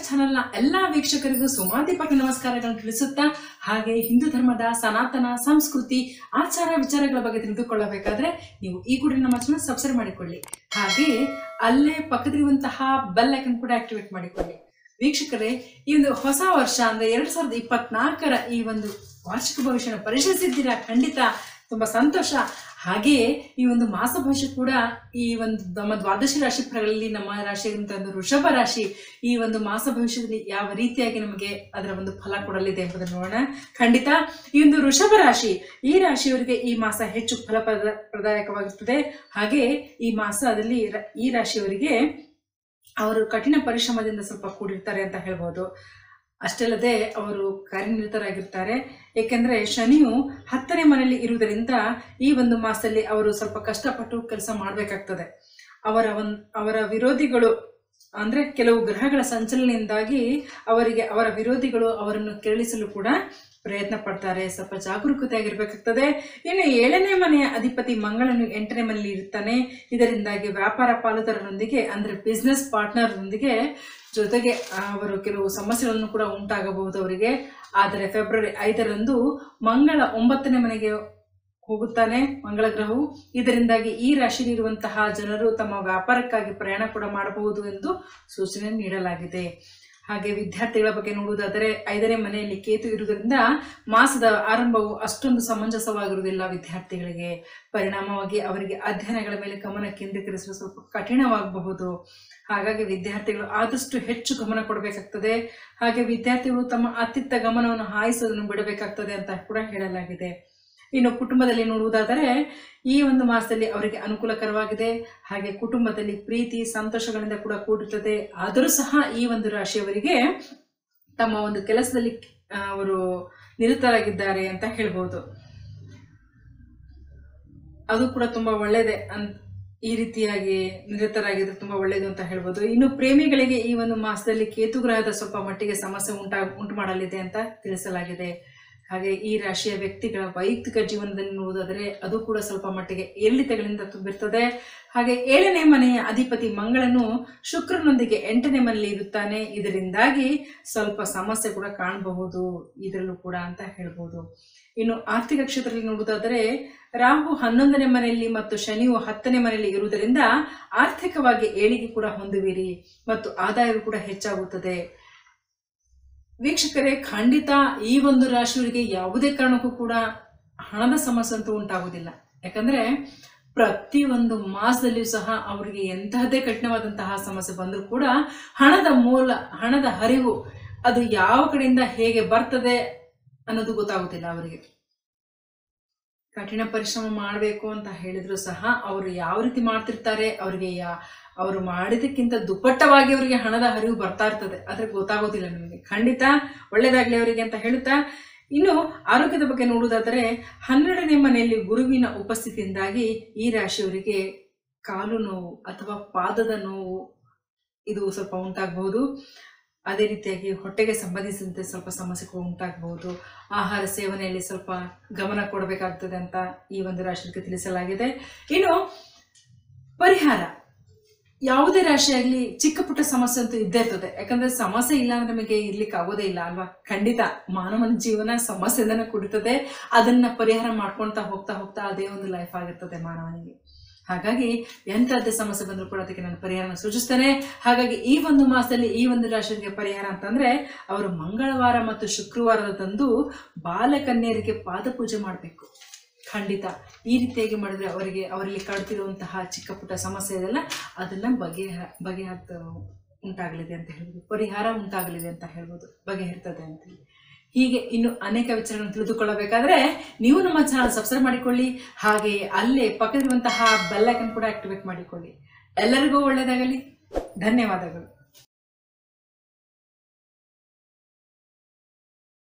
Life ಚಾನೆಲ್ನ ಎಲ್ಲಾ ವೀಕ್ಷಕರಿಗೂ ಸುಮಾದೀಪಕ ನಮಸ್ಕಾರಗಳನ್ನು ತಿಳಿಸುತ್ತಾ ಹಾಗೆ ಹಿಂದೂ ಧರ್ಮದ ಸನಾತನ ಸಂಸ್ಕೃತಿ ಆಚಾರ ವಿಚಾರಗಳ ಬಗ್ಗೆ ತಿಳಿದುಕೊಳ್ಳಬೇಕಾದ್ರೆ ನೀವು ಈ ಕೂಡ ನಮ್ಮ ಚಾನೆಲ್ ಸಬ್ಸ್ಕ್ರೈಬ್ ಮಾಡಿಕೊಳ್ಳಿ. ಹಾಗೆ ಅಲ್ಲೇ ಪಕ್ಕದಲ್ಲಿರುವಂತಹ ಬೆಲ್ ಐಕಾನ್ ಕೂಡ ಆಕ್ಟಿವೇಟ್ ಮಾಡಿಕೊಳ್ಳಿ. ವೀಕ್ಷಕರೇ, ಈ ಒಂದು ಹೊಸ ವರ್ಷ ಅಂದ್ರೆ 2024ರ ಈ ಒಂದು ವಾರ್ಷಿಕ ಭವಿಷ್ಯನ ಪರಿಶೀಲಿಸಿದ್ದೀರಾ. ಖಂಡಿತ ತುಂಬಾ ಸಂತೋಷ. ಹಾಗೆಯೇ ಈ ಒಂದು ಮಾಸ ಭವಿಷ್ಯ ಕೂಡ ಈ ಒಂದು ನಮ್ಮ ದ್ವಾದಶಿ ರಾಶಿ ಫಲಗಳಲ್ಲಿ ನಮ್ಮ ರಾಶಿಯಾಗಿರುವಂತಹ ಒಂದು ವೃಷಭ ರಾಶಿ ಈ ಒಂದು ಮಾಸ ಭವಿಷ್ಯದಲ್ಲಿ ಯಾವ ರೀತಿಯಾಗಿ ನಮಗೆ ಅದರ ಒಂದು ಫಲ ಕೊಡಲಿದೆ ಎಂಬುದನ್ನು ನೋಡೋಣ. ಖಂಡಿತ ಈ ಒಂದು ವೃಷಭ ರಾಶಿ ಈ ರಾಶಿಯವರಿಗೆ ಈ ಮಾಸ ಹೆಚ್ಚು ಫಲಪ್ರದಾಯಕವಾಗಿರುತ್ತದೆ. ಹಾಗೆ ಈ ಮಾಸದಲ್ಲಿ ಈ ರಾಶಿಯವರಿಗೆ ಅವರು ಕಠಿಣ ಪರಿಶ್ರಮದಿಂದ ಸ್ವಲ್ಪ ಕೂಡಿರ್ತಾರೆ ಅಂತ ಹೇಳ್ಬೋದು. ಅಷ್ಟೇ ಅಲ್ಲದೆ ಅವರು ಕಾರ್ಯನಿರತರಾಗಿರ್ತಾರೆ. ಏಕೆಂದ್ರೆ ಶನಿಯು 10ನೇ ಮನೆಯಲ್ಲಿ ಇರುವುದರಿಂದ ಈ ಒಂದು ಮಾಸದಲ್ಲಿ ಅವರು ಸ್ವಲ್ಪ ಕಷ್ಟಪಟ್ಟು ಕೆಲಸ ಮಾಡಬೇಕಾಗ್ತದೆ. ಅವರ ವಿರೋಧಿಗಳು ಅಂದ್ರೆ ಕೆಲವು ಗ್ರಹಗಳ ಸಂಚಲನೆಯಿಂದಾಗಿ ಅವರ ವಿರೋಧಿಗಳು ಅವರನ್ನು ಕೆರಳಿಸಲು ಕೂಡ ಪ್ರಯತ್ನ ಪಡ್ತಾರೆ. ಸ್ವಲ್ಪ ಜಾಗರೂಕತೆಯಾಗಿರ್ಬೇಕಾಗ್ತದೆ. ಇನ್ನು 7ನೇ ಮನೆಯ ಅಧಿಪತಿ ಮಂಗಳನು 8ನೇ ಮನೆಯಲ್ಲಿ ಇರ್ತಾನೆ. ಇದರಿಂದಾಗಿ ವ್ಯಾಪಾರ ಪಾಲುದಾರರೊಂದಿಗೆ ಅಂದ್ರೆ ಬಿಸ್ನೆಸ್ ಪಾರ್ಟ್ನರ್ನೊಂದಿಗೆ ಜೊತೆಗೆ ಅವರು ಕೆಲವು ಸಮಸ್ಯೆಗಳನ್ನು ಕೂಡ ಉಂಟಾಗಬಹುದು ಅವರಿಗೆ. ಆದರೆ ಫೆಬ್ರವರಿ 5ರಂದು ಮಂಗಳ 9ನೇ ಮನೆಗೆ ಹೋಗುತ್ತಾನೆ ಮಂಗಳ ಗ್ರಹವು. ಇದರಿಂದಾಗಿ ಈ ರಾಶಿಯಲ್ಲಿರುವಂತಹ ಜನರು ತಮ್ಮ ವ್ಯಾಪಾರಕ್ಕಾಗಿ ಪ್ರಯಾಣ ಕೂಡ ಮಾಡಬಹುದು ಎಂದು ಸೂಚನೆ ನೀಡಲಾಗಿದೆ. ಹಾಗೆ ವಿದ್ಯಾರ್ಥಿಗಳ ಬಗ್ಗೆ ನೋಡುವುದಾದರೆ 5ನೇ ಮನೆಯಲ್ಲಿ ಕೇತು ಇರುವುದರಿಂದ ಮಾಸದ ಆರಂಭವು ಅಷ್ಟೊಂದು ಸಮಂಜಸವಾಗಿರುವುದಿಲ್ಲ ವಿದ್ಯಾರ್ಥಿಗಳಿಗೆ. ಪರಿಣಾಮವಾಗಿ ಅವರಿಗೆ ಅಧ್ಯಯನಗಳ ಮೇಲೆ ಗಮನ ಕೇಂದ್ರೀಕರಿಸಲು ಸ್ವಲ್ಪ ಕಠಿಣವಾಗಬಹುದು. ಹಾಗಾಗಿ ವಿದ್ಯಾರ್ಥಿಗಳು ಆದಷ್ಟು ಹೆಚ್ಚು ಗಮನ ಕೊಡಬೇಕಾಗ್ತದೆ. ಹಾಗೆ ವಿದ್ಯಾರ್ಥಿಗಳು ತಮ್ಮ ಅತ್ತಿತ್ತ ಗಮನವನ್ನು ಹಾಯಿಸೋದನ್ನು ಬಿಡಬೇಕಾಗ್ತದೆ ಅಂತ ಕೂಡ ಹೇಳಲಾಗಿದೆ. ಇನ್ನು ಕುಟುಂಬದಲ್ಲಿ ನೋಡುವುದಾದರೆ ಈ ಒಂದು ಮಾಸದಲ್ಲಿ ಅವರಿಗೆ ಅನುಕೂಲಕರವಾಗಿದೆ. ಹಾಗೆ ಕುಟುಂಬದಲ್ಲಿ ಪ್ರೀತಿ ಸಂತೋಷಗಳಿಂದ ಕೂಡ ಕೂಡಿರುತ್ತದೆ. ಆದರೂ ಸಹ ಈ ಒಂದು ರಾಶಿಯವರಿಗೆ ತಮ್ಮ ಒಂದು ಕೆಲಸದಲ್ಲಿ ಅವರು ನಿರತರಾಗಿದ್ದಾರೆ ಅಂತ ಹೇಳ್ಬೋದು. ಅದು ಕೂಡ ತುಂಬಾ ಒಳ್ಳೇದೇ. ಈ ರೀತಿಯಾಗಿ ನಿರತರಾಗಿದ್ರೆ ತುಂಬಾ ಒಳ್ಳೇದು ಅಂತ ಹೇಳ್ಬೋದು. ಇನ್ನು ಪ್ರೇಮಿಗಳಿಗೆ ಈ ಒಂದು ಮಾಸದಲ್ಲಿ ಕೇತು ಗ್ರಹದ ಸ್ವಲ್ಪ ಮಟ್ಟಿಗೆ ಸಮಸ್ಯೆ ಉಂಟು ಮಾಡಲಿದೆ ಅಂತ ತಿಳಿಸಲಾಗಿದೆ. ಹಾಗೆ ಈ ರಾಶಿಯ ವ್ಯಕ್ತಿಗಳ ವೈಯಕ್ತಿಕ ಜೀವನದಲ್ಲಿ ನೋಡುವುದಾದರೆ ಅದು ಕೂಡ ಸ್ವಲ್ಪ ಮಟ್ಟಿಗೆ ಏರಿಳಿತಗಳಿಂದ ತುಂಬಿರ್ತದೆ. ಹಾಗೆ 7ನೇ ಮನೆಯ ಅಧಿಪತಿ ಮಂಗಳನು ಶುಕ್ರನೊಂದಿಗೆ 8ನೇ ಮನೆಯಲ್ಲಿ ಇರುತ್ತಾನೆ. ಇದರಿಂದಾಗಿ ಸ್ವಲ್ಪ ಸಮಸ್ಯೆ ಕೂಡ ಕಾಣಬಹುದು ಇದರಲ್ಲೂ ಕೂಡ ಅಂತ ಹೇಳ್ಬೋದು. ಇನ್ನು ಆರ್ಥಿಕ ಕ್ಷೇತ್ರದಲ್ಲಿ ನೋಡುವುದಾದರೆ ರಾಹು 11ನೇ ಮನೆಯಲ್ಲಿ ಮತ್ತು ಶನಿಯು 10ನೇ ಮನೆಯಲ್ಲಿ ಇರುವುದರಿಂದ ಆರ್ಥಿಕವಾಗಿ ಏಳಿಗೆ ಕೂಡ ಹೊಂದುವಿರಿ ಮತ್ತು ಆದಾಯವು ಕೂಡ ಹೆಚ್ಚಾಗುತ್ತದೆ. ವೀಕ್ಷಕರೇ, ಖಂಡಿತ ಈ ಒಂದು ರಾಶಿಯವರಿಗೆ ಯಾವುದೇ ಕಾರಣಕ್ಕೂ ಕೂಡ ಹಣದ ಸಮಸ್ಯೆ ಅಂತೂ ಉಂಟಾಗುವುದಿಲ್ಲ. ಯಾಕಂದ್ರೆ ಪ್ರತಿ ಒಂದು ಮಾಸದಲ್ಲಿಯೂ ಸಹ ಅವರಿಗೆ ಎಂತಹದೇ ಕಠಿಣವಾದಂತಹ ಸಮಸ್ಯೆ ಬಂದರೂ ಕೂಡ ಹಣದ ಹರಿವು ಅದು ಯಾವ ಕಡೆಯಿಂದ ಹೇಗೆ ಬರ್ತದೆ ಅನ್ನೋದು ಗೊತ್ತಾಗುತ್ತಿಲ್ಲ ಅವರಿಗೆ. ಕಠಿಣ ಪರಿಶ್ರಮ ಮಾಡಬೇಕು ಅಂತ ಹೇಳಿದ್ರು ಸಹ ಅವರು ಯಾವ ರೀತಿ ಮಾಡ್ತಿರ್ತಾರೆ, ಅವರು ಮಾಡಿದಕ್ಕಿಂತ ದುಪ್ಪಟ್ಟವಾಗಿ ಅವರಿಗೆ ಹಣದ ಹರಿವು ಬರ್ತಾ ಇರ್ತದೆ. ಆದ್ರೆ ಗೊತ್ತಾಗೋದಿಲ್ಲ ನಮಗೆ. ಖಂಡಿತ ಒಳ್ಳೇದಾಗ್ಲಿ ಅವರಿಗೆ ಅಂತ ಹೇಳುತ್ತಾ, ಇನ್ನು ಆರೋಗ್ಯದ ಬಗ್ಗೆ ನೋಡುವುದಾದರೆ 12ನೇ ಮನೆಯಲ್ಲಿ ಗುರುವಿನ ಉಪಸ್ಥಿತಿಯಿಂದಾಗಿ ಈ ರಾಶಿಯವರಿಗೆ ಕಾಲು ನೋವು ಅಥವಾ ಪಾದದ ನೋವು ಇದು ಸ್ವಲ್ಪ ಉಂಟಾಗಬಹುದು. ಅದೇ ರೀತಿಯಾಗಿ ಹೊಟ್ಟೆಗೆ ಸಂಬಂಧಿಸಿದಂತೆ ಸ್ವಲ್ಪ ಸಮಸ್ಯೆ ಉಂಟಾಗಬಹುದು. ಆಹಾರ ಸೇವನೆಯಲ್ಲಿ ಸ್ವಲ್ಪ ಗಮನ ಕೊಡಬೇಕಾಗ್ತದೆ ಅಂತ ಈ ಒಂದು ರಾಶಿಗೆ ತಿಳಿಸಲಾಗಿದೆ. ಇನ್ನು ಪರಿಹಾರ, ಯಾವುದೇ ರಾಶಿಯಾಗ್ಲಿ ಚಿಕ್ಕ ಪುಟ್ಟ ಸಮಸ್ಯೆ ಅಂತೂ ಇದ್ದೇ ಇರ್ತದೆ. ಯಾಕಂದ್ರೆ ಸಮಸ್ಯೆ ಇಲ್ಲ ಅಂದ್ರೆ ನಮಗೆ ಇರ್ಲಿಕ್ಕೆ ಆಗೋದೇ ಇಲ್ಲ ಅಲ್ವಾ. ಖಂಡಿತ ಮಾನವನ ಜೀವನ ಸಮಸ್ಯೆಯಿಂದನೇ ಕೂಡಿರ್ತದೆ. ಅದನ್ನ ಪರಿಹಾರ ಮಾಡ್ಕೊಳ್ತಾ ಹೋಗ್ತಾ ಹೋಗ್ತಾ ಅದೇ ಒಂದು ಲೈಫ್ ಆಗಿರ್ತದೆ ಮಾನವನಿಗೆ. ಹಾಗಾಗಿ ಎಂತಹದ್ದೇ ಸಮಸ್ಯೆ ಬಂದರೂ ಕೂಡ ಅದಕ್ಕೆ ನಾನು ಪರಿಹಾರನ ಸೂಚಿಸ್ತೇನೆ. ಹಾಗಾಗಿ ಈ ಒಂದು ಮಾಸದಲ್ಲಿ ಈ ಒಂದು ರಾಶಿಗೆ ಪರಿಹಾರ ಅಂತಂದ್ರೆ ಅವರು ಮಂಗಳವಾರ ಮತ್ತು ಶುಕ್ರವಾರದಂದು ಬಾಲಕನ್ಯರಿಗೆ ಪಾದ ಪೂಜೆ ಮಾಡಬೇಕು. ಖಂಡಿತ ಈ ರೀತಿಯಾಗಿ ಮಾಡಿದ್ರೆ ಅವರಲ್ಲಿ ಕಾಡ್ತಿರುವಂತಹ ಚಿಕ್ಕ ಪುಟ್ಟ ಸಮಸ್ಯೆ ಇದೆಲ್ಲ ಅದನ್ನ ಉಂಟಾಗಲಿದೆ ಅಂತ ಹೇಳ್ಬೋದು, ಪರಿಹಾರ ಉಂಟಾಗಲಿದೆ ಅಂತ ಹೇಳ್ಬೋದು, ಬಗೆಹರ್ತದೆ ಅಂತ ಹೇಳಿ. ಹೀಗೆ ಇನ್ನು ಅನೇಕ ವಿಚಾರಗಳನ್ನು ತಿಳಿದುಕೊಳ್ಳಬೇಕಾದ್ರೆ ನೀವು ನಮ್ಮ ಚಾನಲ್ ಸಬ್ಸ್ಕ್ರೈಬ್ ಮಾಡಿಕೊಳ್ಳಿ. ಹಾಗೆ ಅಲ್ಲೇ ಪಕ್ಕದಲ್ಲಿರುವಂತಹ ಬೆಲ್ ಐಕಾನ್ ಕೂಡ ಆಕ್ಟಿವೇಟ್ ಮಾಡಿಕೊಳ್ಳಿ. ಎಲ್ಲರಿಗೂ ಒಳ್ಳೆಯದಾಗಲಿ. ಧನ್ಯವಾದಗಳು.